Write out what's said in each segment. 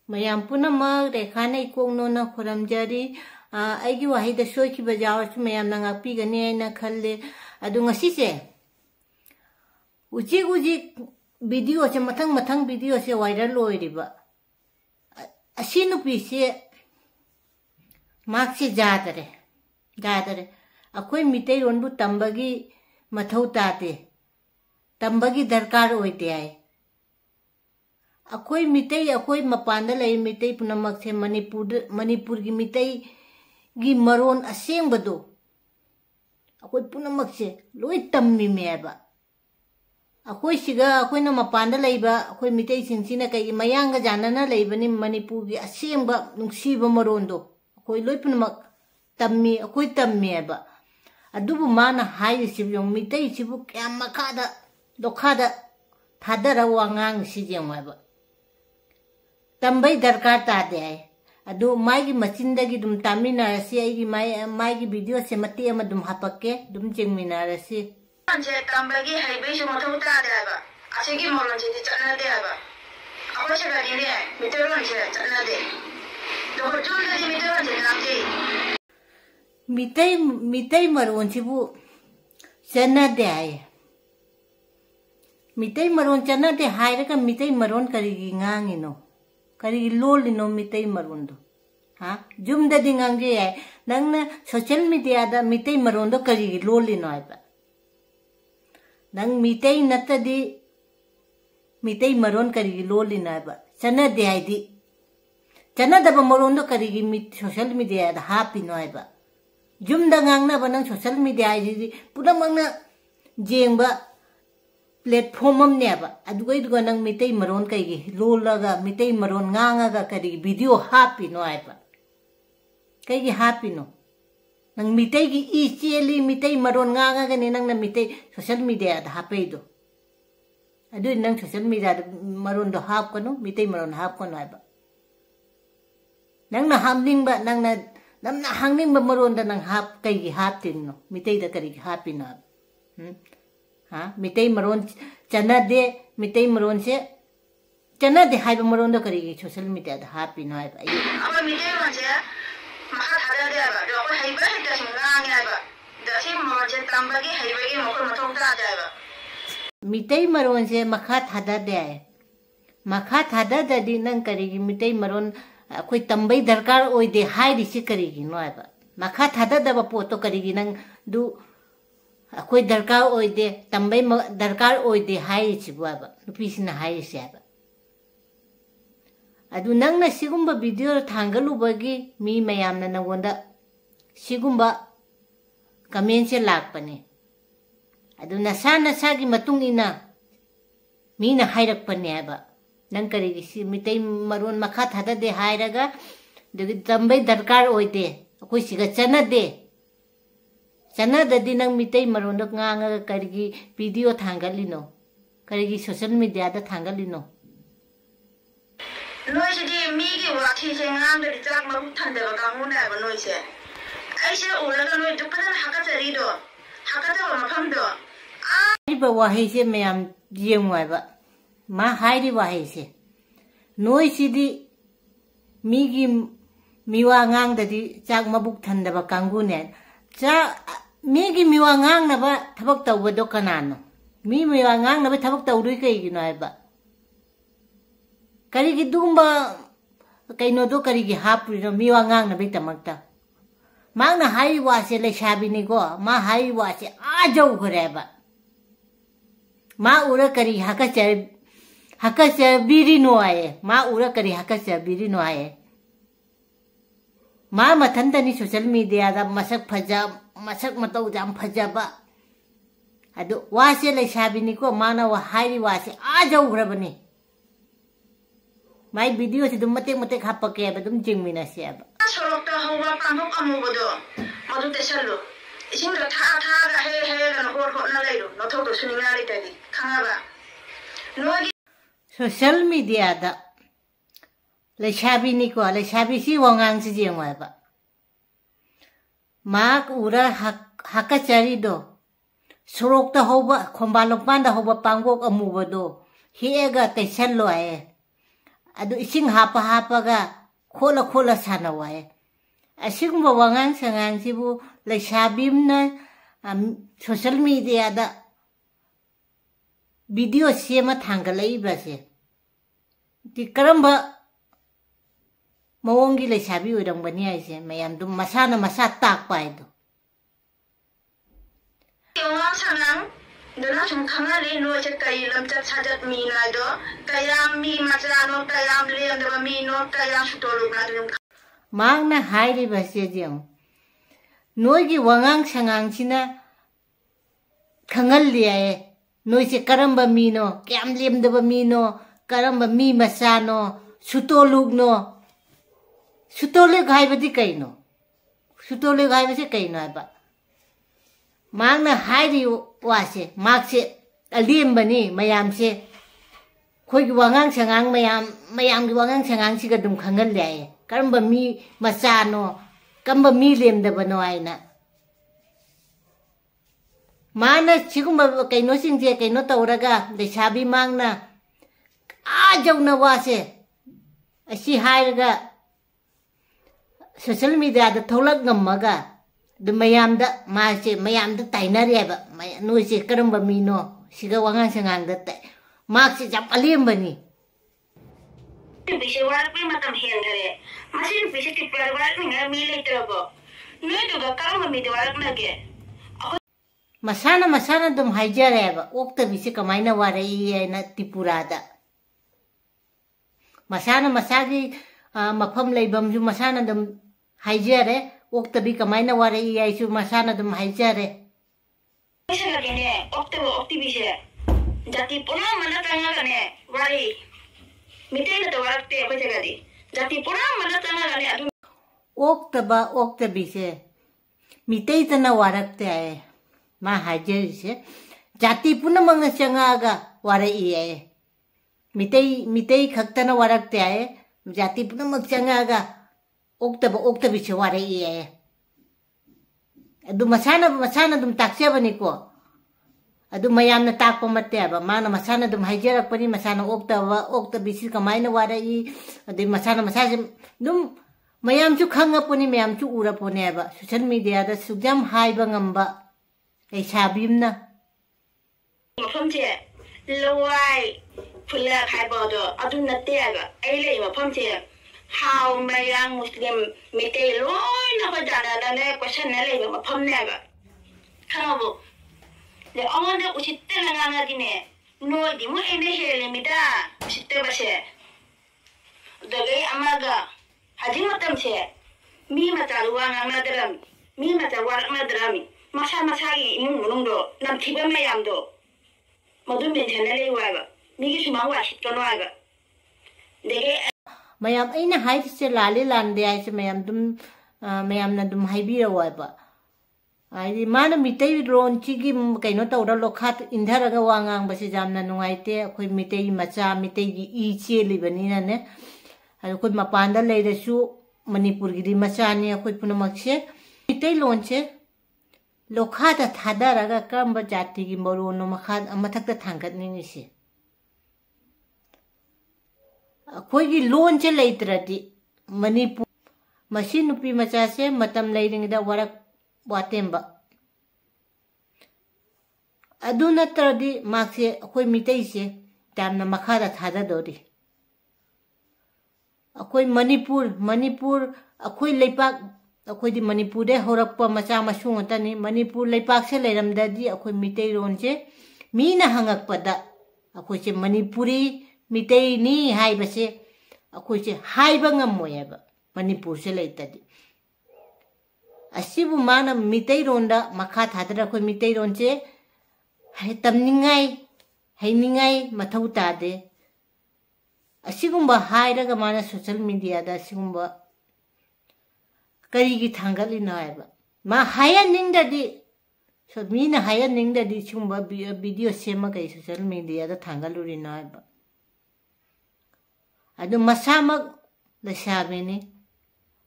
ꯃꯌꯥꯝ ꯄꯨꯝꯅꯃꯛ ꯔꯦꯈꯥꯅ ꯏꯀꯣꯛꯅꯣꯅ ꯈꯨꯔꯝꯖꯔꯤ ꯑꯩꯒꯤ ꯋꯥꯍꯩꯗ ꯁꯣꯏꯈꯤꯕ ꯌꯥꯎꯔꯁꯨ ꯃꯌꯥꯝꯅ ꯉꯥꯛꯄꯤꯒꯅꯤ ꯍꯥꯏꯅ ꯈꯜꯂꯦ ꯑꯗꯨ ꯉꯁꯤꯁꯦ ꯎꯆꯦꯛ ꯎꯆꯦꯛ ꯚꯤꯗꯤꯑꯣꯁꯦ ꯃꯊꯪ ꯚꯤꯗꯤꯑꯣꯁꯦ ꯋꯥꯏꯔꯜ ꯑꯣꯏꯔꯤꯕ ꯑꯁꯤ ꯅꯨꯄꯤꯁꯦ ꯃꯥꯛꯁꯦ ꯌꯥꯗꯔꯦ ꯑꯩꯈꯣꯏ ꯃꯤꯇꯩꯔꯣꯟꯕꯨ ꯇꯝꯕꯒꯤ ꯃꯊꯧ ꯇꯥꯗꯦ ꯇꯝꯕꯒꯤ ꯗꯔꯀꯥꯔ ꯑꯣꯏꯗꯦ ꯍꯥꯏ अखोई मितई अखोई मपान मितई पुनमक से मणिपुर की मितई की मरोन असेंबदो अखोई पुनमक से लोई तम्मी मेबा अखोई सिगा अखोई न मपान अखोई मितई सिंसिना कई मयांग जानना लेबनी मणिपुर की असेंब नुंसीब मरोंदो अखोई लोई पुनमक तम्मी अखोई तम्मेबा अदुबु माना हाइसिबु मितई सिबु क्या मखादा दोखादा थादरा वांगांग सिजेंगबा तंबई दरकार तादे है अदु माइगी मचिंदगी दुम तामिनारसी आइगी माइगी वीडियो से मति अमा दुम हापक्के दुम चिंगमिनारसी जे तंबगी हाइबेसु मथौ तादे हाबा असेगी मोलन जे चनदे हाबा अखोसे गादिने मितरोन से चनदे दो जुलदे मितरोन जे नाते मितई मरोन सिबु चनदे है मितई मरोन चनदे हाइरका मितई मरोन करिगी ngangiनो करी लोलिनो मितई मरोंदो हाँ जुमदा दिंगांगे है नंगना सोशल मीडिया दा मितई मरोंदो करी लोलिनो है बा नंग मितई नत्तदी मितई मरोन करी लोलिनो है बा चना दे है दी चना दबा मरोंदो करी सोशल मीडिया दा हापिनो है बा जुमदा गांगना बनंग सोशल मीडिया है दी पूरा मंगना जेंबा प्लेटफॉर्म अमनेबा अदुगैदुगा नंग मितई मरोन कईगी लोलगा मितई मरोन ngangaga करी वीडियो हापिनो आइबा कईगी हापिनो नंग मितई की ई चेली मितई मरोन ngangaga ने नंग न मितई सोशल मीडिया दा हापेदो अदु नंग सोशल मीडिया दा मरोन दो हापकनो मितई मरोन हापकनो आइबा नंग न हामनिंगबा नंग न नमना हांगनिंगबा मरोन दा नंग हाप कईगी हापतिनो मितई दा करी हापिनो हाँ मितई मरोन चना दे मितई मरोन से चना दे हाइब मरोन दो करी सोशल मीडिया दा हापी नो हाइब अब मितई मरोन से मखा थादा दे बा दो को हाइब हेता संगांग आइबा दसी मरोन तंबगी हाइबगी मखो मथौ तादे आइबा मितई मरोन से मखा थादा दे आए मखा थादा ददी नंग करी मितई मरोन कोई तंबई दरकार ओइ दे हाइ दिसि करी नो आइबा मखा थादा दबा पोतो करी नंग दु अखोई दरकार ओइदे तंबई दरकार ओइदे हाइसिबुआबा नुपीसिना हाइसिआबा अदु नंगना सिगुम्बा वीडियो थांगलुबगी मी मयामना नंगोंदा सिगुम्बा कमेंट से लाकपने अदु नसा की मतुंग इना मीना हाइरकपने आबा नंग करिगी सि मितई मरोन मखा थादा दे हाइरगा दुगी तंबई दरकार ओइदे अखोई सिगा चनदे चना ददी नंग मितई मरोन ngangaga करी वीडियो थांगलिनो करी सोशल मीडिया दा थांगलिनो नोइसिदी मीगी वाथि से ngang दि चाक मबु थांदेबा गांगुना बा नोइसे आइसे उलगा नोइ दुपदन हाकाचरिदो हाकाचबा मफमदो आइबा वाहै से मयाम जेंगवाइबा मा हाइरि वाहै से नोइसिदी मीगी मिवा ngang ददी चाक मबु थांदेबा कांगुने चा मीगी मिवा ngangnaba थबक तौबदो कनानो मी मिवा ngangnaba थबक तौदुइ कईगिनो आइबा करीगी दुगुम्बा कइनोदो करीगी हापुरिनो मिवा ngangnabei तमक्ता मांगना हाइ वासे लेसाबिनिको मा हाइ वासे आजौ खरेबा मा उरा करी हकच बिरिनो आए मा उरा करी हकच बिरिनो आए मा मथंतनी सोशल मीडिया दा मसक मतौ जाम फजबा अदु वासे लेसाबिनिको माना वा हाइरि वासे आजौग्रबनी माइ वीडियो से दुम मते हापके बदुम जिंगमिनासे अब सोरक्ता हौबा पांथोक अमुबदो मदु तेसलु इसिंग द था गा हे गन होर होना लैरो नथौ दो सुनिना लेतादि खाङाबा नोगी सोशल मीडिया दा लेसाबिनिको लेसाबिसि वांगांग सि जेंगवाबा माक उरा हाकाचरिदो सोरक्ता हौबा खोम्बालोपांदा हौबा पांगोक अमुबदो हेगा तेसल्लो आए adu ising hapa khola khola sanawaye asigumba wangang sangang sibu laisabimna social media da video sema thangalai base ti karamba mawongi laisabi oirambani aise mayam dum masana masa tak paido Yung sanang dona sum khangale no che kai lam cha chajat mi na do kayam mi macrano kayam le andaba mi no kayam sutolu na dum Magna hairi base jeng noigi wangang sangang sina khangal liae noi se karamba mino kyam lem daba mino karamba mi masano sutolug no sutole gaibadi kaino sutole gaibase kaino ba magna hairi wase magse alimbani mayam se khoi wangang sangang mayam gi wangang sangang siga dum khangal liae karamba mi masano kamba mi lem daba no aina mana chigumba kaino singje kaino tauraga lesabi mangna ajawna wase asi hairaga social media da tholak ngammaga de mayamda mase mayamda tainareba noise karamba mino siga wangang sangang da tai makse jap alembani bise warak pe matam hen thare masin bise tiplar warak ninga mi letrobo no to ga karamba mi de warak nage masana dum haijareba okta bise kamaina warai na tipurada masana masagi mafam leibam ju masana dum haijare okta bi kamaina warai ai su masana dum haijare bise lagene okti bise jati puna mana tanga kane wari mitay na tawarak te ko jagadi jati puna mana tanga kane adu okta bise mitay tana warak te ai ma haijare se jati puna manga changaga warai ai mitay khaktana warak te ai jati puna mag changaga okta bise warai ai adu masana dum taksya bani ko adu mayamna takpa matte ba mana masana dum haijarak pani masana okta bisi kamaina warai adu masana dum mayam chu khanga poni mayam chu ura poni ba social media da sugjam haiba ngamba ai sabimna mafamje lowai phula khaibo do adu natte ga ai le mafamje how mayang muslim mite loi na ba dana ne question ne le mafam ne ga khabo le amanda uchitte na nga dine no di mo ene hele mida uchitte base dage amaga haji matam che mi mata ruwa nga daram mi mata war ma darami masa gi imung munung do nam thiba mayam do madum ben channel le wa ga mi gi sumang wa shit kono ga dege mayam aina haise lale lande ai se mayam na dum haibira wa ba ai mana mitei ron chigi kaino tawra lokhat indharaga wangang basi jamna nungaite khoi mitei macha mitei gi I che libani na ne khoi mapanda leiresu manipur gi macha ne khoi punamakse mitei lonche lokhata thadaraga kamba jati gi morono makhat amathakta thangat ni se khoi gi lonche leitrati manipur masi nupi macha se matam leiring da warak watemba adu natradi makse akoi mitei se tamna makhara thada dori akoi manipur akoi leipak akoi di manipur de horakpa macha masu ngotani manipur leipak se leiramdadi akoi mitei ron se mina hangakpada akoi se manipuri mitei ni haibase akoi se haiba ngamoyaba manipur se leitadi asibu mana mitei ronda makha thadra khoi mitei ronche hai tamningai hainingai mathau tade asigumba hairaga mana social media da asigumba kari gi thangali na ba ma haya ningdadi so mina haya ningdadi sigumba video sema kai social media da thangaluri na ba adu masamak la shabeni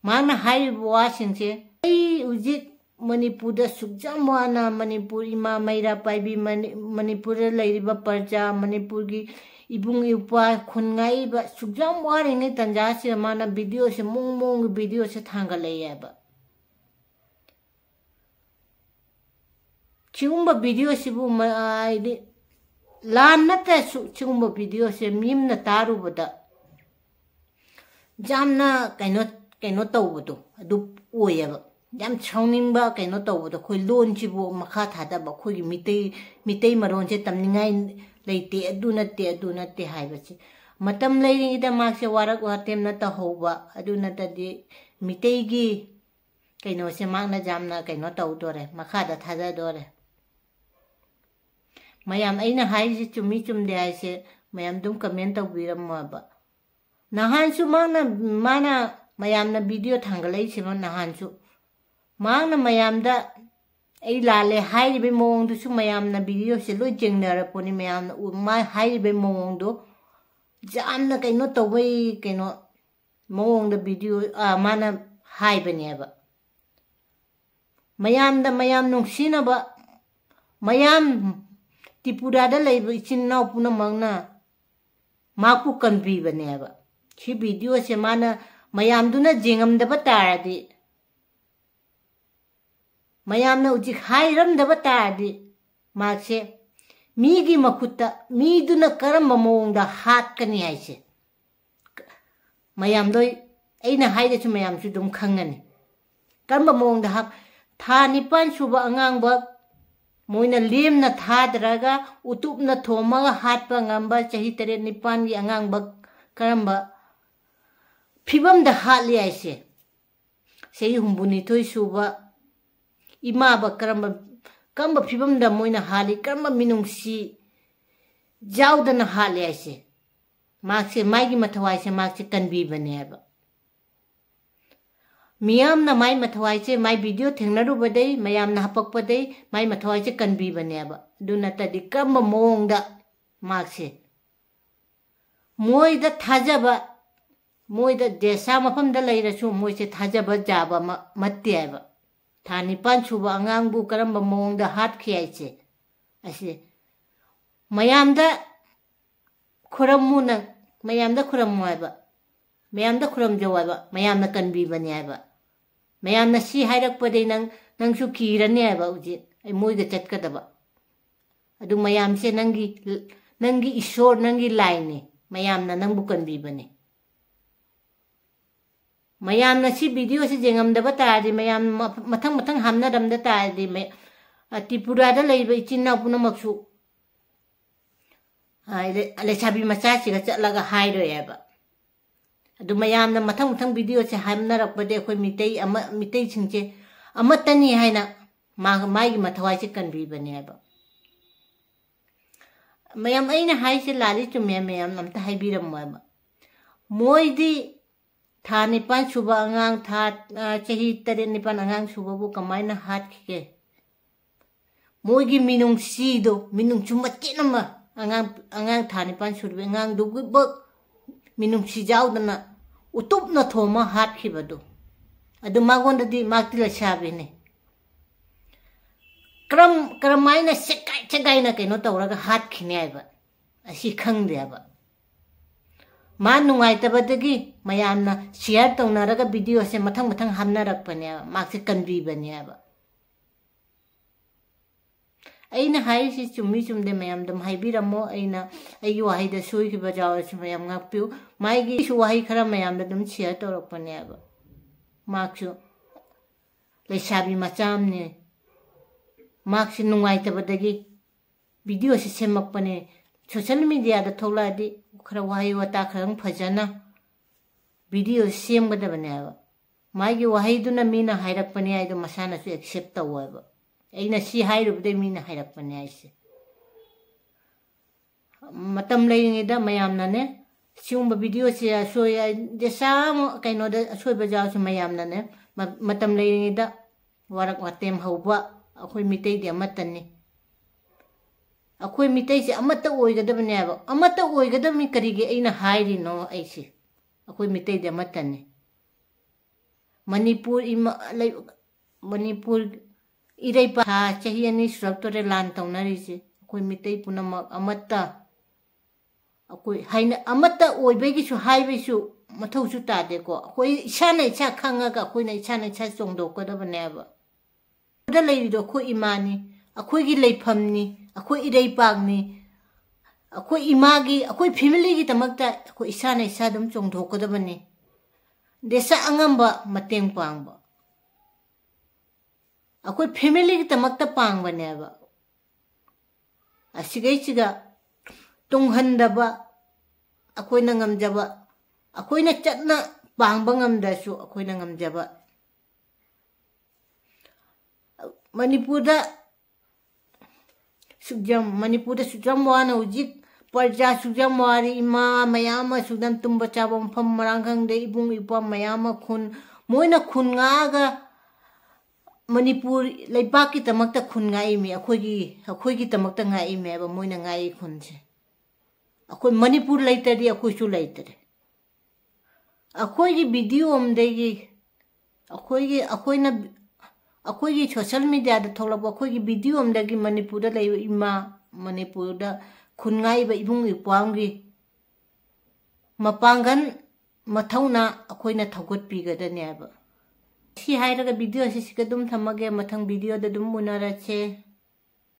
mana hai wasingche ai ujit manipur da sugjam wana manipur ima maira paibi manipur lairiba parja manipur gi ibung ipa khungai ba sugjam waringai tanja se mana video se mong video se thangalai ba chumba video se bu mai de lan na ta su chumba video se mim na taru bada jamna kaino tawbudo adu oyaba jam chawning ba kaino tawbudo khoi lon chi bu makha thada ba khoi mitei maron se tamningai leite adu natte haiba chi matam leiring ida mak se warak watem na ta hoba adu na ta di mitei gi kaino se mak na jamna kaino tawdore makha da thada dore mayam aina hai ji chumi chumde ai se mayam dum comment tawbiram ma ba nahan su mana mayam na video thangalai se nahan su mana mayam da ai lale hai be mong du su mayam na video se lo jengnara poni mayam na ma hai be mong do jam na kaino tawai kaino mong da video mana hai be ne ba mayam nung sina ba mayam tipura da lai ba chin na puna mangna maku kanbi ba ne ba chi video se mana mayam du na jingam da ba taradi mayam na uji khairam da ba taradi makse mi gi makutta mi du na karam mong da hat kani ai se mayam doi aina haida chu mayam chu dum khangani karam mong da hak tha nipan suba angang ba moina lem na thadraga utup na thoma hat pa ngamba chahi tere nipan gi angang ba karamba phibam da hat li ai se sei humbuni thoi suba ima ba kamba phibam da moina hali karamba minungsi jawdana hali ai se makse maigi mathawai se makse kanbi bane ba miyam na mai mathawai che mai video thengnaru badai mayam na hapak padai mai mathawai che kanbi bane ba duna ta di kamba mong da makse moi da thajaba moi da desa mafam da laira chu moi che thajaba jaba matte ba thani pan chuba angang bu karamba mong da hat khiyai che ase mayam da khuramu na mayam da khuramu ba mayam da khuram jawai ba mayam na kanbi bane ba mayam na si hairak padai nang su kirane ba uji ai moi ga chatka ba adu mayam se nangi ishor nangi line mayam na nang bukan bi bane mayam na si video se jengam da bata di mayam mathang hamna dam da ta di me Tripura da lei ba chinna puna maksu ai le chabi macha chi ga chatlaga hai ro ya ba adu mayam na mathang video se hamna rak bade khoi mitei chingche amatani haina mai gi mathawai che kan bi bane ba mayam aina hai se lali chu mayam amta hai bi ram ba moi di thani pan suba angang tha chahi tare ni pan angang suba bu kamaina hat khike moi gi minung si do minung chuma chinama angang thani pan surbe angang du gu bak minung si jaw dana utup na thoma hat khibado adu magon di makti la shabe ne kramaina sekai na kaino tawraga hat khine ai ba asi khang de ba ma nungai ta badagi mayam na share tawnaraga video se mathang hamna rak pane makse kanbi bane ba aina hai si chummi chumde mayam dam hai biramo aina ayu hai da soi ki bajaw si mayam ngapyu mai gi su hai khara mayam da dum share torok pane ba maksu le shabi macham ne maksi nungai ta badagi video se semak pane social media da thola di khara wahai wata kharang phajana video sem gada bane ba mai gi wahai du na mina hairak pane ai do masana su accept ta wa ba aina si hairu de mina hairak pane ai se matam lai da mayam na ne siumba video se soya de sam kaino da soi bajaw su mayam na ne matam lai da warak watem hauba akhoi mitei de matani akhoi mitei se amata oigadabane ba amata oigadami karige aina hairi no aise akhoi mitei de matani manipur irei pa chahi ani structure lan tawnari se akhoi mitei punama amata ꯑꯩꯈꯣꯏ ꯍꯥꯏꯅ ꯑꯃꯠꯇ ꯑꯣꯏꯕꯒꯤꯁꯨ ꯍꯥꯏꯕꯁꯨ ꯃꯊꯧꯁꯨ ꯇꯥꯗꯦꯀꯣ ꯑꯩꯈꯣꯏ ꯏꯁꯥꯅ ꯏꯁꯥ ꯈꯪꯉꯒ ꯑꯩꯈꯣꯏꯅ ꯏꯁꯥꯅ ꯏꯁꯥ ꯆꯣꯡꯗꯣꯛꯀꯗꯕꯅꯦꯕ ꯗ ꯂꯩꯔꯤꯗꯣ ꯑꯩꯈꯣꯏ ꯏꯃꯥꯅꯤ ꯑꯩꯈꯣꯏꯒꯤ ꯂꯩꯐꯝꯅꯤ ꯑꯩꯈꯣꯏ ꯏꯔꯩꯄꯥꯛꯅꯤ ꯑꯩꯈꯣꯏ ꯏꯃꯥꯒꯤ ꯑꯩꯈꯣꯏ ꯐꯦꯃꯤꯂꯤꯒꯤꯗꯃꯛꯇ ꯑꯩꯈꯣꯏ ꯏꯁꯥꯅ ꯏꯁꯥ ꯑꯗꯨꯝ ꯆꯣꯡꯊꯣꯛꯀꯗꯕꯅꯤ ꯗꯦꯁꯥ ꯑꯉꯝꯕ ꯃꯇꯦꯡ ꯄꯥꯡꯕ ꯑꯩꯈꯣꯏ ꯐꯦꯃꯤꯂꯤꯒꯤꯗꯃꯛꯇ ꯄꯥꯡꯕꯅꯦꯕ ꯑꯁꯤꯒꯩꯁꯤꯒ ꯇꯨꯡꯍꯟꯗꯕ ꯑꯩꯈꯣꯏꯅ ꯉꯝꯖꯕ ꯑꯩꯈꯣꯏꯅ ꯆꯠꯅ ꯄꯥꯡꯕ ꯉꯝꯗ꯭ꯔꯁꯨ ꯑꯩꯈꯣꯏꯅ ꯉꯝꯖꯕ ꯃꯅꯤꯄꯨꯔꯗ ꯁꯨꯛꯌꯥꯝ ꯋꯥꯅ ꯍꯧꯖꯤꯛ ꯄ꯭ꯔꯖꯥ ꯁꯨꯛꯌꯥꯝ ꯋꯥꯔꯤ ꯏꯃꯥ ꯃꯌꯥꯝ ꯑꯃ ꯁꯨꯛꯌꯥꯝ ꯇꯨꯝꯕ ꯆꯥꯕ ꯃꯐꯝ ꯃꯔꯥꯡ ꯈꯪꯗꯦ ꯏꯕꯨꯡ ꯏꯄ꯭ꯋꯥ ꯃꯌꯥꯝ ꯑꯃ ꯃꯣꯏꯅ ꯈꯨꯟ ꯉꯥꯛꯑꯒ ꯃꯅꯤꯄꯨꯔ ꯂꯩꯕꯥꯛꯀꯤꯗꯃꯛꯇ ꯈꯨꯟ ꯉꯥꯛꯏꯃꯤ ꯑꯩꯈꯣꯏꯒꯤꯗꯃꯛꯇ ꯉꯥꯛꯏꯃꯦꯕ ꯃꯣꯏꯅ ꯉꯥꯛꯏ ꯈꯨꯟꯁꯦ ꯑꯩꯈꯣꯏ ꯃꯅꯤꯄꯨꯔ ꯂꯩꯇ꯭ꯔꯗꯤ ꯑꯩꯈꯣꯏꯁꯨ ꯂꯩꯇ꯭ꯔꯦ ꯑꯩꯈꯣꯏꯒꯤ ꯚꯤꯗꯤꯑꯣ ꯑꯃꯗꯒꯤ ꯑꯩꯈꯣꯏꯒꯤ ꯁꯣꯁꯤꯌꯦꯜ ꯃꯤꯗꯤꯌꯥꯗ ꯊꯣꯛꯂꯛꯄ ꯑꯩꯈꯣꯏꯒꯤ ꯚꯤꯗꯤꯑꯣ ꯑꯃꯗꯒꯤ ꯃꯅꯤꯄꯨꯔꯗ ꯂꯩꯕ ꯏꯃꯥ ꯃꯅꯤꯄꯨꯔꯗ ꯈꯨꯟ ꯉꯥꯛꯏꯕ ꯏꯕꯨꯡ ꯏꯄ꯭ꯋꯥꯝꯒꯤ ꯃꯄꯥꯡꯒꯜ ꯃꯊꯧꯅꯥ ꯑꯩꯈꯣꯏꯅ ꯊꯧꯒꯠꯄꯤꯒꯗꯕꯅꯦꯕ ꯁꯤ ꯍꯥꯏꯔꯒ ꯚꯤꯗꯤꯑꯣ ꯑꯁꯤ ꯁꯤꯒ ꯑꯗꯨꯝ ꯊꯝꯃꯒꯦ ꯃꯊꯪ ꯚꯤꯗꯤꯑꯣꯗ ꯑꯗꯨꯝ ꯎꯅꯔꯁꯦ